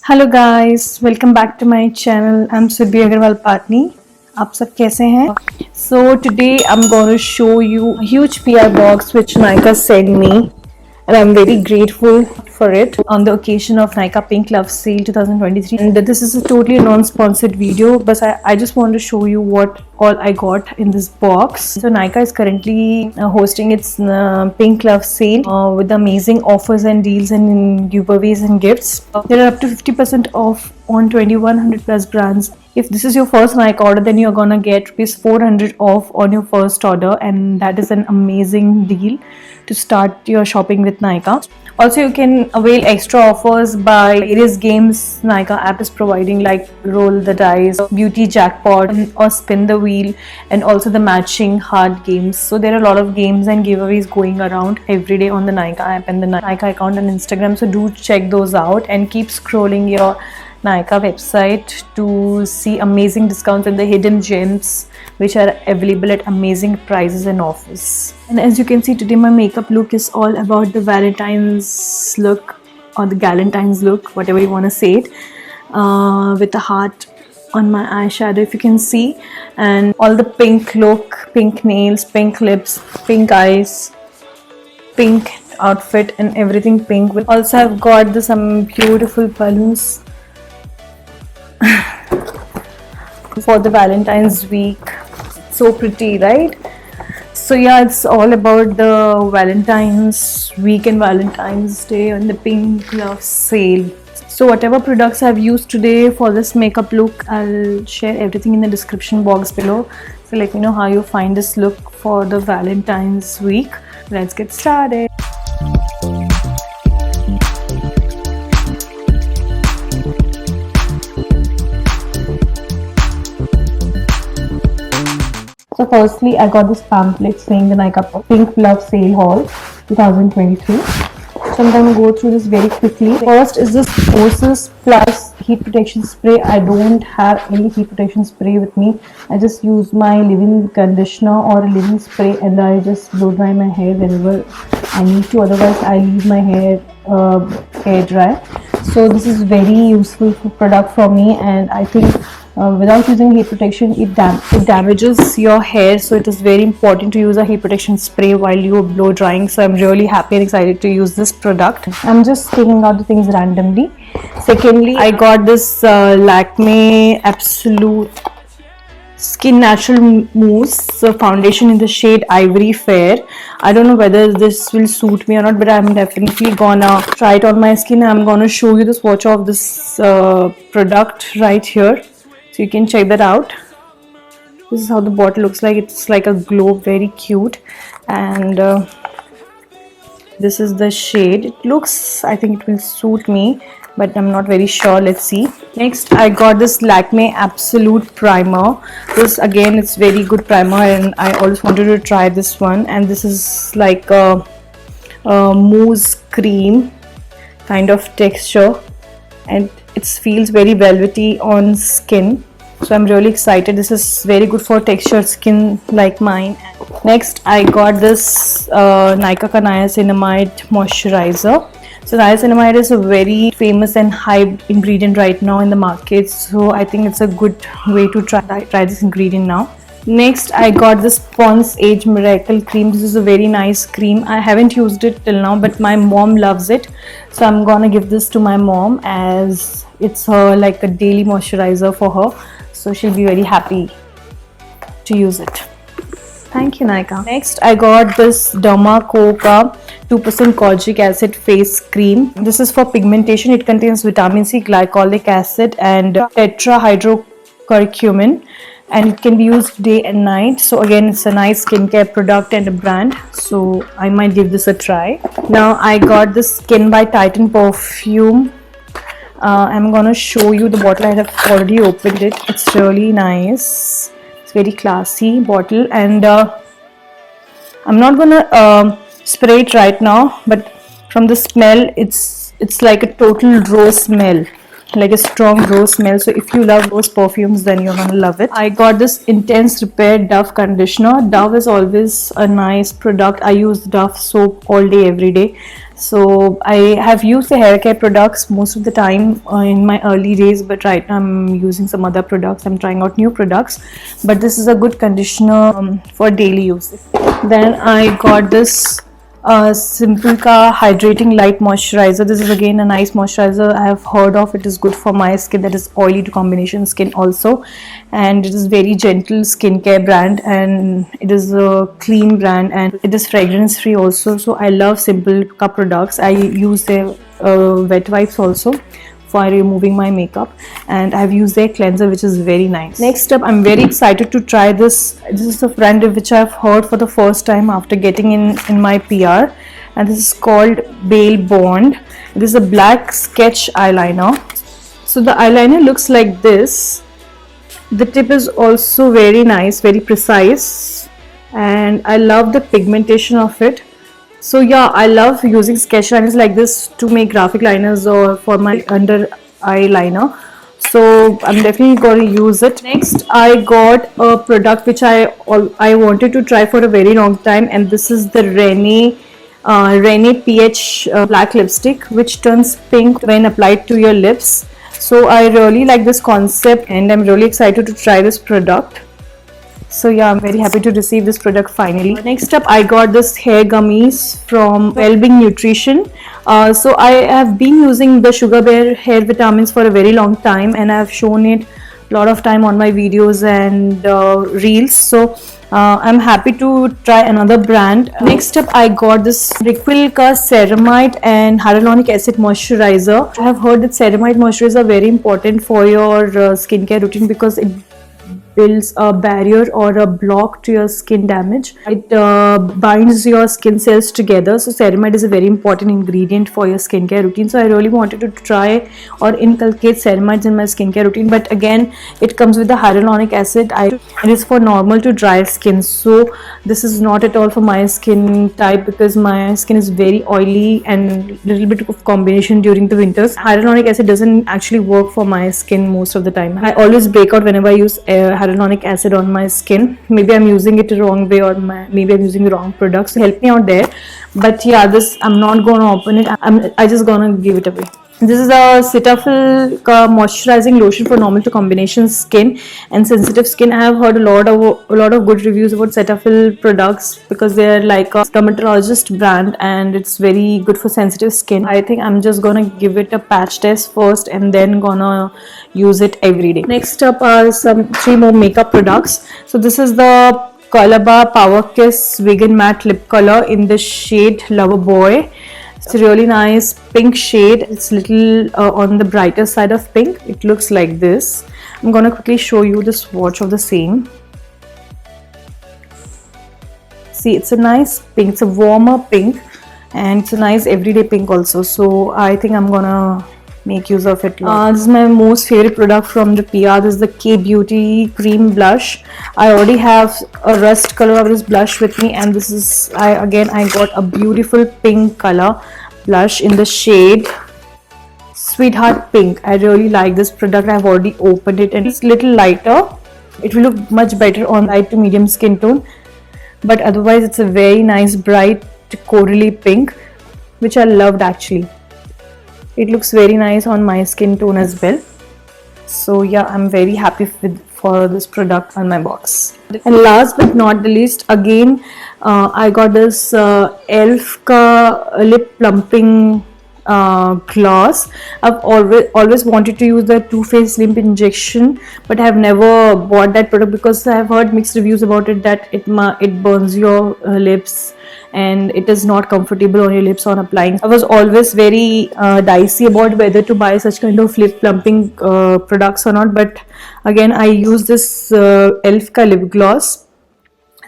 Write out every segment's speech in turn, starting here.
Hello guys, welcome back to my channel. I am Surbhi Agrawal Patni. आप सब कैसे हैं? So today I'm going to show you a huge PR box which NYKAA sent me, and I'm very grateful for it on the occasion of NYKAA Pink Love Sale 2023. And this is a totally non-sponsored video, but I just want to show you what all I got in this box. So NYKAA is currently hosting its Pink Love Sale with amazing offers and deals and giveaways and gifts. There are up to 50% off on 2100 plus brands. If this is your first NYKAA order, then you're gonna get ₹400 off on your first order, and that is an amazing deal to start your shopping with NYKAA. Also, you can avail extra offers by various games NYKAA app is providing, like Roll the Dice, Beauty Jackpot, or Spin the Wheel, and also the matching heart games. So there are a lot of games and giveaways going around every day on the NYKAA app and the NYKAA account on Instagram. So do check those out and keep scrolling your NYKAA website to see amazing discounts and the hidden gems which are available at amazing prices and offers. And as you can see, today my makeup look is all about the Valentine's look, or the Galentine's look, whatever you want to say it, with a heart on my eyeshadow, if you can see, and all the pink look, pink nails, pink lips, pink eyes, pink outfit, and everything pink. Also I've got some beautiful balloons for the Valentine's week. So pretty, right? So yeah, it's all about the Valentine's week and Valentine's Day and the Pink Love Sale. So whatever products I've used today for this makeup look, I'll share everything in the description box below. So let me know how you find this look for the Valentine's week. Let's get started. So firstly, I got this pamphlet saying the NYKAA Pink Love Sale Haul 2023. So I'm going to go through this very quickly. First is this Osis Plus Heat Protection Spray. I don't have any heat protection spray with me. I just use my leave-in conditioner or a leave-in spray, and I just blow dry my hair whenever I need to. Otherwise, I leave my hair dry. So this is very useful product for me, and I think without using heat protection, it damages your hair. So it is very important to use a heat protection spray while you blow drying. So I'm really happy and excited to use this product. I'm just taking out the things randomly. Secondly, I got this Lakme Absolute Skin Natural Mousse foundation in the shade Ivory Fair. I don't know whether this will suit me or not, but I'm definitely gonna try it on my skin. I'm gonna show you the swatch of this product right here, so you can check that out. This is how the bottle looks like. It's like a globe, very cute, and this is the shade. It looks, I think it will suit me, but I'm not very sure. Let's see. Next, I got this Lakme Absolute Primer. This again, it's very good primer, and I always wanted to try this one. And this is like a mousse cream kind of texture, and it feels very velvety on skin. So I'm really excited. This is very good for textured skin like mine. Next, I got this NYKAA Niacinamide Moisturiser. So niacinamide is a very famous and hyped ingredient right now in the market. So I think it's a good way to try this ingredient now. Next, I got this Pond's Age Miracle Cream. This is a very nice cream. I haven't used it till now, but my mom loves it. So I'm gonna give this to my mom, as it's like a daily moisturizer for her. So she'll be very happy to use it. Thank you, NYKAA. Next, I got this NYKAA 2% Kojic Acid Face Cream. This is for pigmentation. It contains vitamin C, glycolic acid, and tetrahydrocurcumin, and it can be used day and night. So again, it's a nice skincare product and a brand, so I might give this a try. Now I got this Skin by Titan perfume. I'm gonna show you the bottle. I have already opened it. It's really nice. It's very classy bottle, and I'm not gonna spray it right now, but from the smell, it's like a total rose smell. like a strong rose smell. So if you love rose perfumes, then you're gonna love it. I got this Intense Repair Dove conditioner. Dove is always a nice product. I use Dove soap all day every day. So I have used the hair care products most of the time in my early days, but right now I'm using some other products. I'm trying out new products, but this is a good conditioner for daily use. Then I got this Simpleca Hydrating Light Moisturizer. This is again a nice moisturizer. I have heard of it. Is good for my skin that is oily to combination skin also, and it is very gentle skincare brand, and it is a clean brand, and it is fragrance free also. So I love Simpleca products. I use their wet wipes also for removing my makeup, and I've used their cleanser, which is very nice. Next up, I'm very excited to try this. This is a brand which I've heard for the first time after getting in my PR, and this is called Bale Bond. This is a black sketch eyeliner. So the eyeliner looks like this. The tip is also very nice, very precise, and I love the pigmentation of it. So yeah, I love using sketch liners like this to make graphic liners or for my under eyeliner. So I'm definitely going to use it. Next, I got a product which I wanted to try for a very long time, and this is the Rene PH black lipstick, which turns pink when applied to your lips. So I really like this concept, and I'm really excited to try this product. So yeah, I'm very happy to receive this product finally. Next up, I got this hair gummies from Wellbeing Nutrition. So I have been using the Sugar Bear hair vitamins for a very long time, and I have shown it a lot of time on my videos and reels. So I'm happy to try another brand. Next up, I got this Reequil ka Ceramide and Hyaluronic Acid Moisturizer. I have heard that Ceramide moisturizer are very important for your skincare routine because it builds a barrier or a block to your skin damage. It binds your skin cells together. So ceramide is a very important ingredient for your skincare routine. So I really wanted to try or inculcate ceramides in my skincare routine, but again it comes with the hyaluronic acid. It is for normal to dry skin, so this is not at all for my skin type because my skin is very oily and little bit of combination during the winters. Hyaluronic acid doesn't actually work for my skin most of the time. I always break out whenever I use hyaluronic acid on my skin. Maybe I'm using it the wrong way, or maybe I'm using the wrong products. So help me out there. But yeah, this I'm not gonna open it. I just gonna give it away. This is a Cetaphil moisturizing lotion for normal to combination skin and sensitive skin. I have heard a lot of good reviews about Cetaphil products because they are like a dermatologist brand and it's very good for sensitive skin. I think I'm just gonna give it a patch test first and then gonna use it every day. Next up are three more makeup products. So this is the Colorbar Power Kiss Vegan Matte Lip Color in the shade Lover Boy. It's a really nice pink shade. It's little on the brighter side of pink. It looks like this. I'm gonna quickly show you the swatch of the same. See, it's a nice pink. It's a warmer pink and it's a nice everyday pink also. So I think I'm gonna make use of it. This is my most favorite product from the PR. This is the K Beauty Cream Blush. I already have a rust color of this blush with me, and this is I got a beautiful pink color blush in the shade Sweetheart Pink. I really like this product. I've already opened it and it's a little lighter. It will look much better on light to medium skin tone, but otherwise it's a very nice bright corally pink, which I loved actually. It looks very nice on my skin tone as well. So yeah, I'm very happy for this product on my box. And last but not the least, again I got this Elf ka lip plumping gloss. I've always wanted to use the Too Faced lip injection, but I have never bought that product because I have heard mixed reviews about it, that it burns your lips and it is not comfortable on your lips on applying. I was always very dicey about whether to buy such kind of lip plumping products or not, but again I use this Elf ka lip gloss.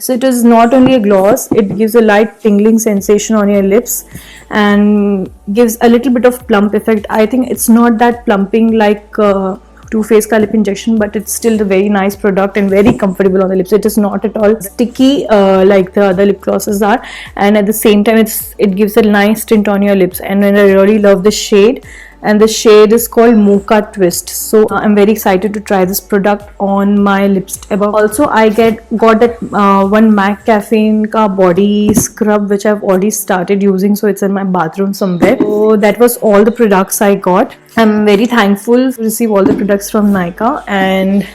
So it is not only a gloss, it gives a light tingling sensation on your lips and gives a little bit of plump effect. I think it's not that plumping like Too Faced lip injection, but it's still a very nice product and very comfortable on the lips. It is not at all sticky like the other lip glosses are, and at the same time it gives a nice tint on your lips. And I really love the shade. and the shade is called Mocha Twist. So I'm very excited to try this product on my lips. Also I got that one MAC caffeine ka body scrub which I've already started using, so it's in my bathroom somewhere. So that was all the products I got. I'm very thankful to receive all the products from Nykaa, and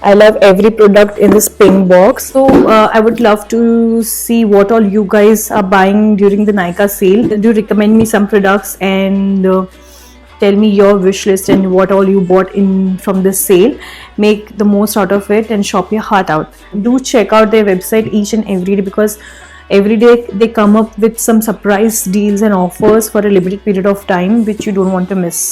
I love every product in this pink box. So I would love to see what all you guys are buying during the Nykaa sale. Do recommend me some products and tell me your wish list and what all you bought in from this sale. Make the most out of it and shop your heart out. Do check out their website each and every day, because every day they come up with some surprise deals and offers for a limited period of time which you don't want to miss.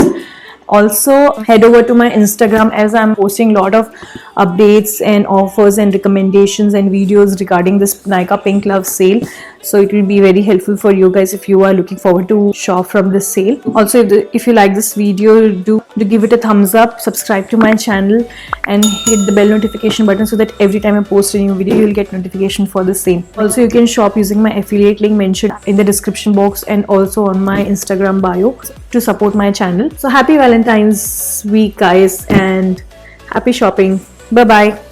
Also head over to my Instagram, as I'm posting a lot of updates and offers and recommendations and videos regarding this NYKAA Pink Love Sale. So it will be very helpful for you guys if you are looking forward to shop from this sale. Also, if you like this video, do give it a thumbs up, subscribe to my channel and hit the bell notification button so that every time I post a new video, you'll get notification for the same. Also, you can shop using my affiliate link mentioned in the description box and also on my Instagram bio to support my channel. So happy Valentine's week guys, and happy shopping. Bye bye.